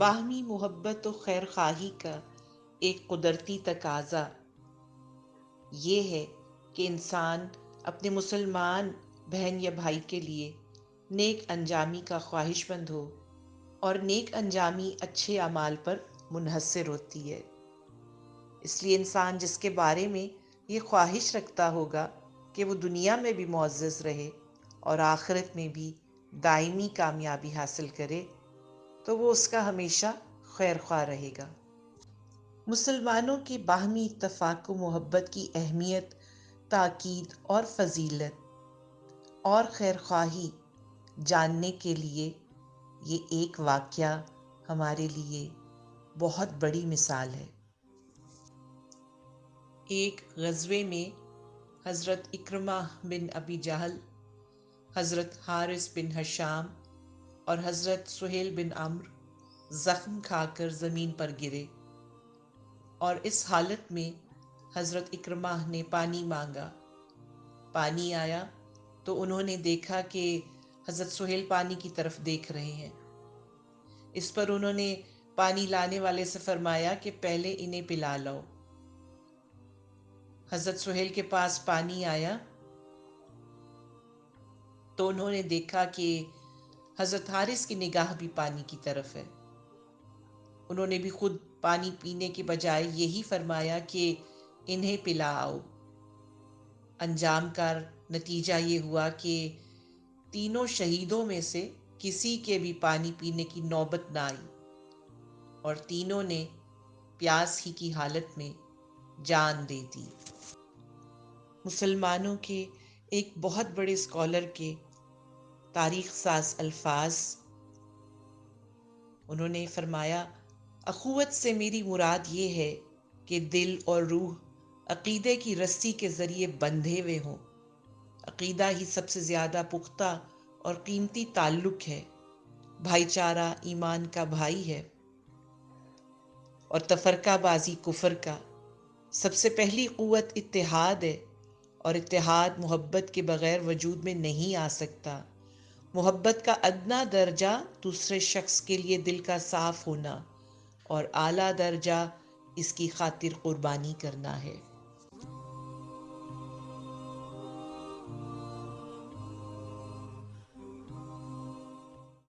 باہمی محبت و خیر خواہی کا ایک قدرتی تقاضا یہ ہے کہ انسان اپنے مسلمان بہن یا بھائی کے لیے نیک انجامی کا خواہش مند ہو، اور نیک انجامی اچھے اعمال پر منحصر ہوتی ہے۔ اس لیے انسان جس کے بارے میں یہ خواہش رکھتا ہوگا کہ وہ دنیا میں بھی معزز رہے اور آخرت میں بھی دائمی کامیابی حاصل کرے، تو وہ اس کا ہمیشہ خیر خواہ رہے گا۔ مسلمانوں کے باہمی اتفاق و محبت کی اہمیت، تاکید اور فضیلت اور خیر خواہی جاننے کے لیے یہ ایک واقعہ ہمارے لیے بہت بڑی مثال ہے۔ ایک غزوے میں حضرت اکرمہ بن ابی جہل، حضرت حارث بن ہشام اور حضرت سہیل بن عمرو زخم کھا کر زمین پر گرے، اور اس حالت میں حضرت اکرمہ نے پانی مانگا۔ پانی آیا تو انہوں نے دیکھا کہ حضرت سہیل پانی کی طرف دیکھ رہے ہیں۔ اس پر انہوں نے پانی لانے والے سے فرمایا کہ پہلے انہیں پلا لاؤ۔ حضرت سہیل کے پاس پانی آیا تو انہوں نے دیکھا کہ حضرت حارث کی نگاہ بھی پانی کی طرف ہے۔ انہوں نے بھی خود پانی پینے کے بجائے یہی فرمایا کہ انہیں پلاؤ۔ انجام کا نتیجہ یہ ہوا کہ تینوں شہیدوں میں سے کسی کے بھی پانی پینے کی نوبت نہ آئی، اور تینوں نے پیاس ہی کی حالت میں جان دے دی۔ مسلمانوں کے ایک بہت بڑے اسکالر کے تاریخ ساز الفاظ، انہوں نے فرمایا، اخوت سے میری مراد یہ ہے کہ دل اور روح عقیدے کی رسی کے ذریعے بندھے ہوئے ہوں۔ عقیدہ ہی سب سے زیادہ پختہ اور قیمتی تعلق ہے۔ بھائی چارہ ایمان کا بھائی ہے، اور تفرقہ بازی کفر کا۔ سب سے پہلی قوت اتحاد ہے، اور اتحاد محبت کے بغیر وجود میں نہیں آ سکتا۔ محبت کا ادنیٰ درجہ دوسرے شخص کے لیے دل کا صاف ہونا، اور اعلیٰ درجہ اس کی خاطر قربانی کرنا ہے۔